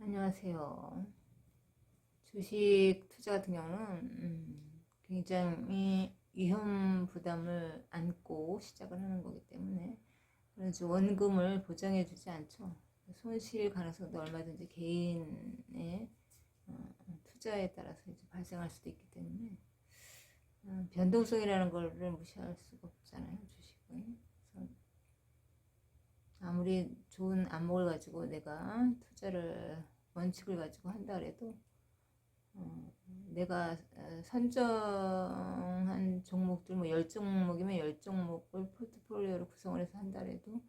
안녕하세요. 주식 투자 같은 경우는 굉장히 위험 부담을 안고 시작을 하는 거기 때문에 그래서 원금을 보장해 주지 않죠. 손실 가능성도 얼마든지 개인의 투자에 따라서 이제 발생할 수도 있기 때문에 변동성이라는 거를 무시할 수가 없잖아요, 주식은. 그래서 아무리 좋은 안목을 가지고 내가 투자를 원칙을 가지고 한다 해도 내가 선정한 종목들 뭐 10종목이면 10종목을 포트폴리오로 구성을 해서 한다 해도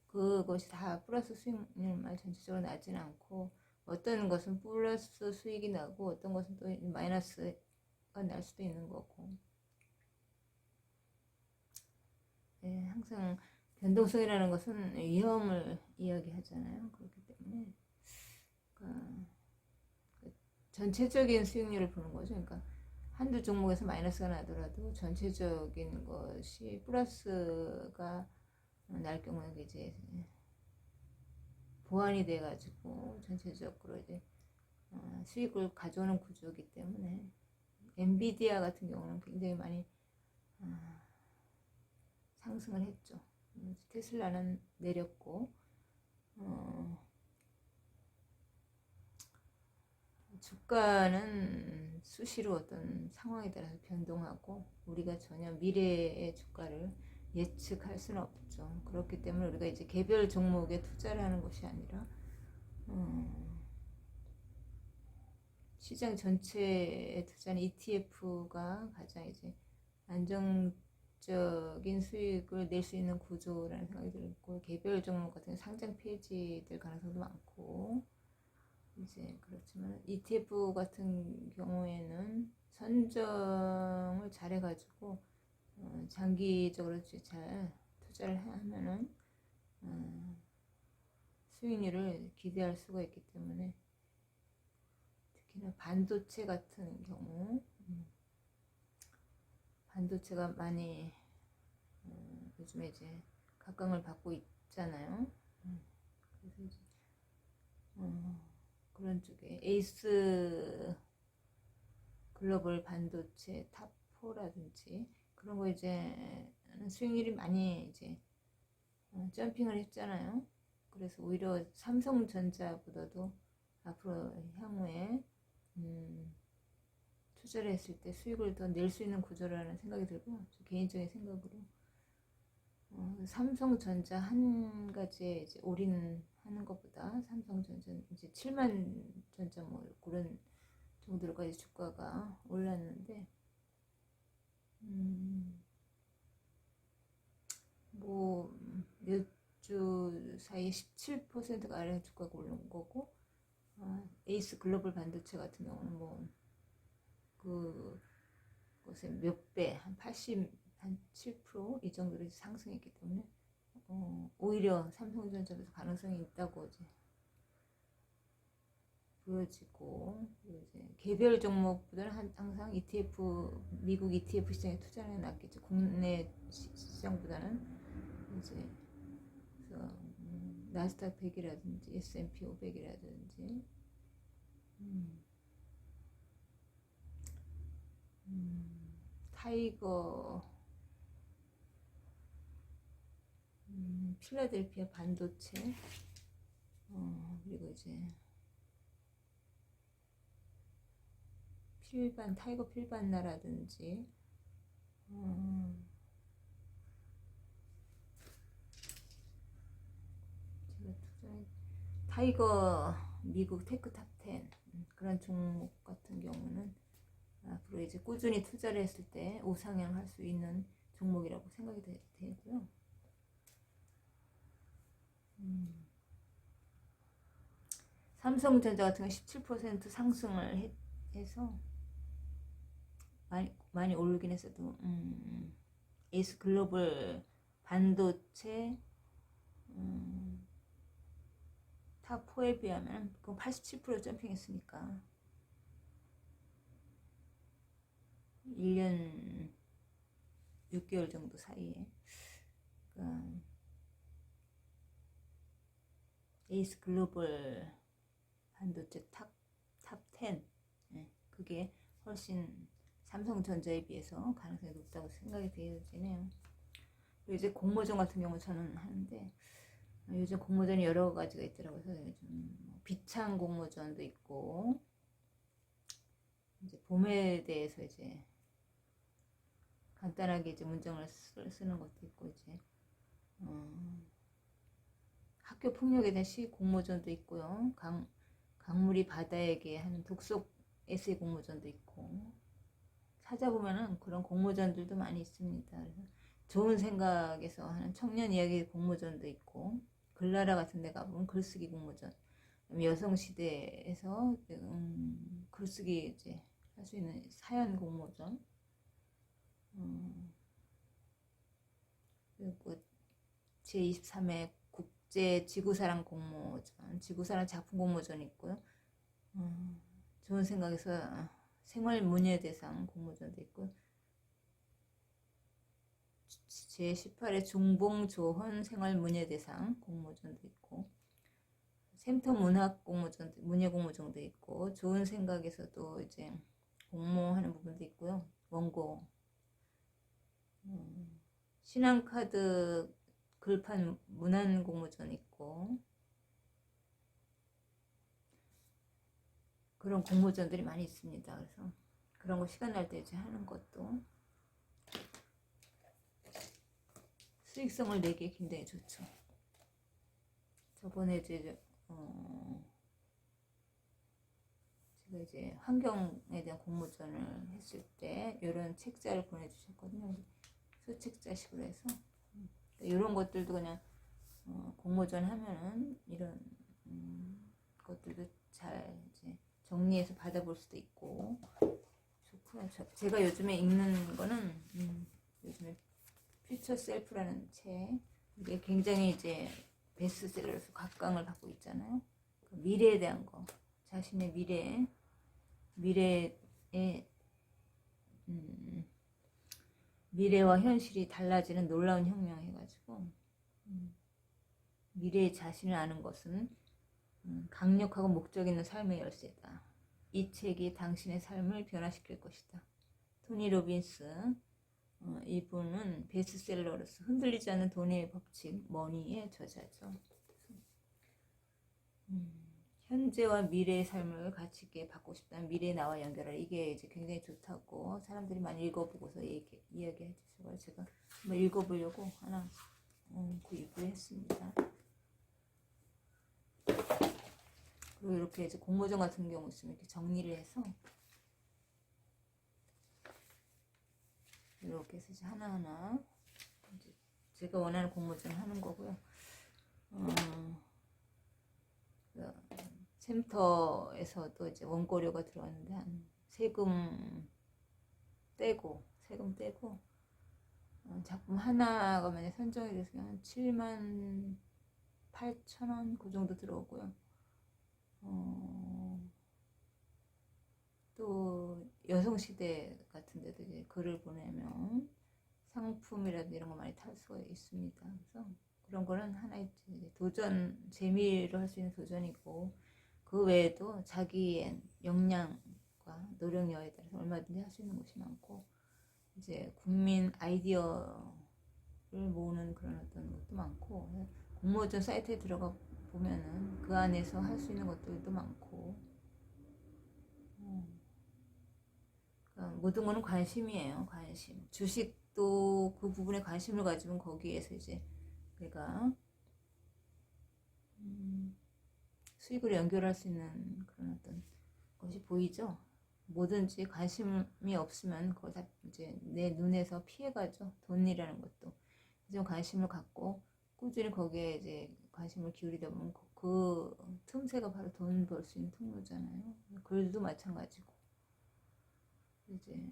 그것이 다 플러스 수익률만 전체적으로 나지는 않고 어떤 것은 플러스 수익이 나고 어떤 것은 또 마이너스가 날 수도 있는 거고, 네, 항상 변동성이라는 것은 위험을 이야기하잖아요. 그렇기 때문에 전체적인 수익률을 보는 거죠. 그러니까 한두 종목에서 마이너스가 나더라도 전체적인 것이 플러스가 날 경우에 이제 보완이 돼가지고 전체적으로 이제 수익을 가져오는 구조이기 때문에 엔비디아 같은 경우는 굉장히 많이 상승을 했죠. 테슬라는 내렸고 주가는 수시로 어떤 상황에 따라서 변동하고 우리가 전혀 미래의 주가를 예측할 수는 없죠. 그렇기 때문에 우리가 이제 개별 종목에 투자를 하는 것이 아니라 시장 전체에 투자하는 ETF가 가장 이제 안정적인 수익을 낼 수 있는 구조라는 생각이 들고, 개별 종목 같은 상장 폐지될 가능성도 많고, 이제 그렇지만 ETF 같은 경우에는 선정을 잘 해가지고 장기적으로 잘 투자를 하면은 수익률을 기대할 수가 있기 때문에, 특히나 반도체 같은 경우 반도체가 많이 요즘에 이제 각광을 받고 있잖아요. 그래서 이제 그런 쪽에 에이스 글로벌 반도체 탑4라든지 그런 거 이제 수익률이 많이 이제 점핑을 했잖아요. 그래서 오히려 삼성전자보다도 앞으로 향후에 투자를 했을 때 수익을 더 낼 수 있는 구조라는 생각이 들고요. 개인적인 생각으로 삼성전자 한 가지에 이제 올인하는 것보다 삼성전자 이제 7만 전자 뭐 그런 정도로까지 주가가 올랐는데 뭐 몇 주 사이에 17%가 아래 주가가 오른 거고, 에이스 글로벌 반도체 같은 경우는 그것의 몇 배, 한 80, 한 7%이 정도로 상승했기 때문에 오히려 삼성전자에서 가능성이 있다고 이제 보여지고, 이제 개별 종목보다는 항상 ETF, 미국 ETF 시장에 투자를 해놨겠죠. 국내 시장보다는 이제 그래서 나스닥 100이라든지 S&P 500이라든지 타이거, 필라델피아 반도체, 그리고 이제 타이거 필반나라든지 제가 타이거 미국 테크탑 10 그런 종목 같은 경우는 앞으로 이제 꾸준히 투자를 했을 때 우상향할 수 있는 종목이라고 생각이 되고요. 삼성전자 같은 경우 17% 상승을 해서 많이 오르긴 했어도 에이스 글로벌 반도체 탑4에 비하면 그건 87% 점핑했으니까 1년 6개월 정도 사이에. 그러니까 에이스 글로벌 반도체 탑 10. 예, 그게 훨씬 삼성전자에 비해서 가능성이 높다고 생각이 되어지네요. 그리고 이제 공모전 같은 경우 저는 하는데 요즘 공모전이 여러 가지가 있더라고요. 그래서 요즘 비창 공모전도 있고 이제 봄에 대해서 이제 간단하게 이제 문장을 쓰는 것도 있고 이제 학교 폭력에 대한 시 공모전도 있고요. 강물이 바다에게 하는 독속 에세이 공모전도 있고 찾아보면은 그런 공모전들도 많이 있습니다. 그래서 좋은 생각에서 하는 청년 이야기 공모전도 있고 글나라 같은 데 가보면 글쓰기 공모전, 여성시대에서 글쓰기 이제 할 수 있는 사연 공모전, 그리고 제23회 국제 지구사랑 공모전, 지구사랑 작품 공모전이 있고요. 좋은 생각에서 생활문예대상 공모전도 있고 제18회 중봉조헌 생활문예대상 공모전도 있고 센터 문학 공모전, 문예 공모전도 있고 좋은 생각에서도 이제 공모하는 부분도 있고요. 원고 신한카드 글판 문안 공모전 있고 그런 공모전들이 많이 있습니다. 그래서 그런 거 시간 날 때 이제 하는 것도 수익성을 내기에 굉장히 좋죠. 저번에 이제 제가 이제 환경에 대한 공모전을 했을 때 이런 책자를 보내주셨거든요. 소책자식으로 해서 이런 것들도 그냥 공모전 하면은 이런 것들도 잘 이제 정리해서 받아볼 수도 있고 좋고요. 제가 요즘에 읽는 거는 요즘에 퓨처 셀프라는 책, 이게 굉장히 이제 베스트셀러로서 각광을 받고 있잖아요. 그 미래에 대한 거, 자신의 미래와 현실이 달라지는 놀라운 혁명 해가지고 미래의 자신을 아는 것은 강력하고 목적 있는 삶의 열쇠다. 이 책이 당신의 삶을 변화시킬 것이다. 토니 로빈스, 이분은 베스트셀러로서 흔들리지 않는 돈의 법칙, 머니의 저자죠. 현재와 미래의 삶을 가치 있게 받고 싶다면 미래의 나와 연결하라. 이게 이제 굉장히 좋다고 사람들이 많이 읽어보고서 이야기해 주셔서 제가 한번 읽어보려고 하나 구입을 했습니다. 그리고 이렇게 이제 공모전 같은 경우 있으면 이렇게 정리를 해서 이렇게 해서 이제 하나하나 이제 제가 원하는 공모전 하는 거고요. 샘터에서도 이제 원고료가 들어왔는데 한 세금 떼고 작품 하나가 만약 선정이 돼서 한 78,000원 그 정도 들어오고요. 또 여성시대 같은 데도 이제 글을 보내면 상품이라든지 이런 거 많이 탈 수가 있습니다. 그래서 그런 거는 하나의 도전, 재미로 할 수 있는 도전이고 그 외에도 자기의 역량과 노력 여하에 따라서 얼마든지 할 수 있는 것이 많고 이제 국민 아이디어를 모으는 그런 어떤 것도 많고 공모전 사이트에 들어가 보면은 그 안에서 할 수 있는 것들도 많고 그러니까 모든 거는 관심이에요. 관심. 주식도 그 부분에 관심을 가지면 거기에서 이제 내가 수익으로 연결할 수 있는 그런 어떤 것이 보이죠. 뭐든지 관심이 없으면 그거 다 이제 내 눈에서 피해가죠. 돈이라는 것도. 좀 관심을 갖고 꾸준히 거기에 이제 관심을 기울이다 보면 그 틈새가 바로 돈 벌 수 있는 통로잖아요. 글도 마찬가지고. 이제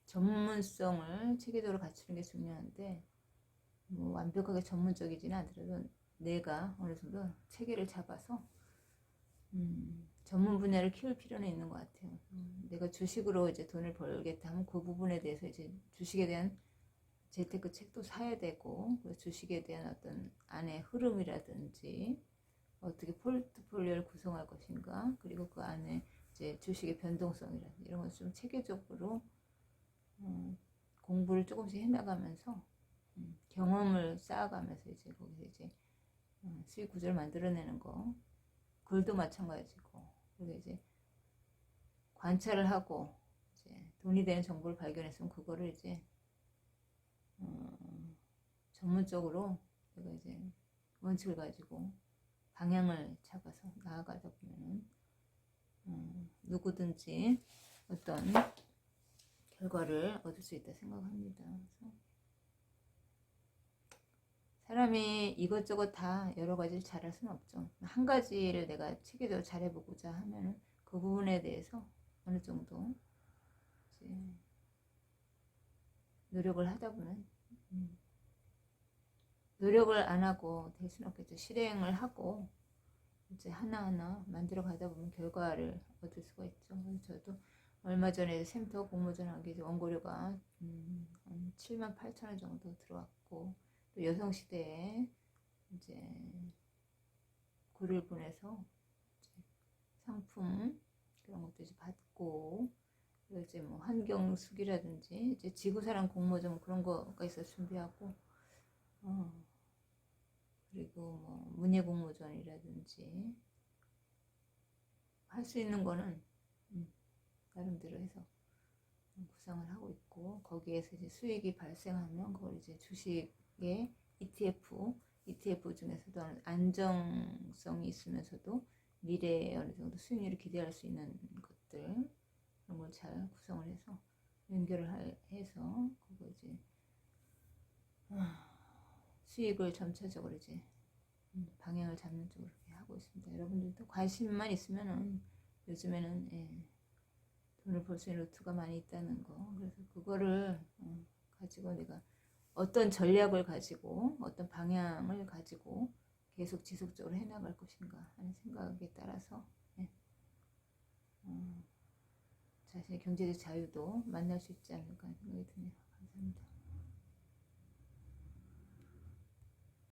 전문성을 체계적으로 갖추는 게 중요한데 뭐 완벽하게 전문적이지는 않더라도 내가 어느 정도 체계를 잡아서 전문 분야를 키울 필요는 있는 것 같아요. 내가 주식으로 이제 돈을 벌겠다 하면 그 부분에 대해서 이제 주식에 대한 재테크 책도 사야 되고 주식에 대한 어떤 안의 흐름이라든지 어떻게 포트폴리오를 구성할 것인가, 그리고 그 안에 이제 주식의 변동성이라든지 이런 것을 좀 체계적으로 공부를 조금씩 해나가면서 경험을 쌓아가면서 이제 거기서 이제 수익 구조를 만들어내는 거. 글도 마찬가지고, 그리고 이제 관찰을 하고 이제 돈이 되는 정보를 발견했으면 그거를 이제 전문적으로 내가 이제 원칙을 가지고 방향을 잡아서 나아가다 보면은 누구든지 어떤 결과를 얻을 수 있다 생각합니다. 그래서 사람이 이것저것 다 여러 가지를 잘할 수는 없죠. 한 가지를 내가 체계적으로 잘해보고자 하면은 그 부분에 대해서 어느 정도 이제 노력을 하다 보면 노력을 안 하고 될 수는 없겠죠. 실행을 하고 이제 하나하나 만들어 가다 보면 결과를 얻을 수가 있죠. 저도 얼마 전에 샘터 공모전 하기 원고료가 78,000원 정도 들어왔고, 또 여성시대에 이제 글을 보내서 이제 상품 그런 것도 이제 받고, 그리고 이제 뭐 환경수기라든지 이제 지구사랑 공모전 그런 거가 있어 준비하고, 그리고 뭐 문예공모전이라든지 할 수 있는 거는 나름대로 해서 구상을 하고 있고, 거기에서 이제 수익이 발생하면 그걸 이제 주식의 ETF 중에서도 안정성이 있으면서도 미래에 어느 정도 수익률을 기대할 수 있는 것들, 그런 걸 잘 구성을 해서 연결을 해서 그거 이제 수익을 점차적으로 이제 방향을 잡는 쪽으로 이렇게 하고 있습니다. 여러분들도 관심만 있으면은 요즘에는 돈을 벌 수 있는 루트가 많이 있다는 거. 그래서 그거를 가지고 내가 어떤 전략을 가지고 어떤 방향을 가지고 계속 지속적으로 해나갈 것인가 하는 생각에 따라서 자신의 경제적 자유도 만날 수 있지 않을까 하는 생각이 드네요. 감사합니다.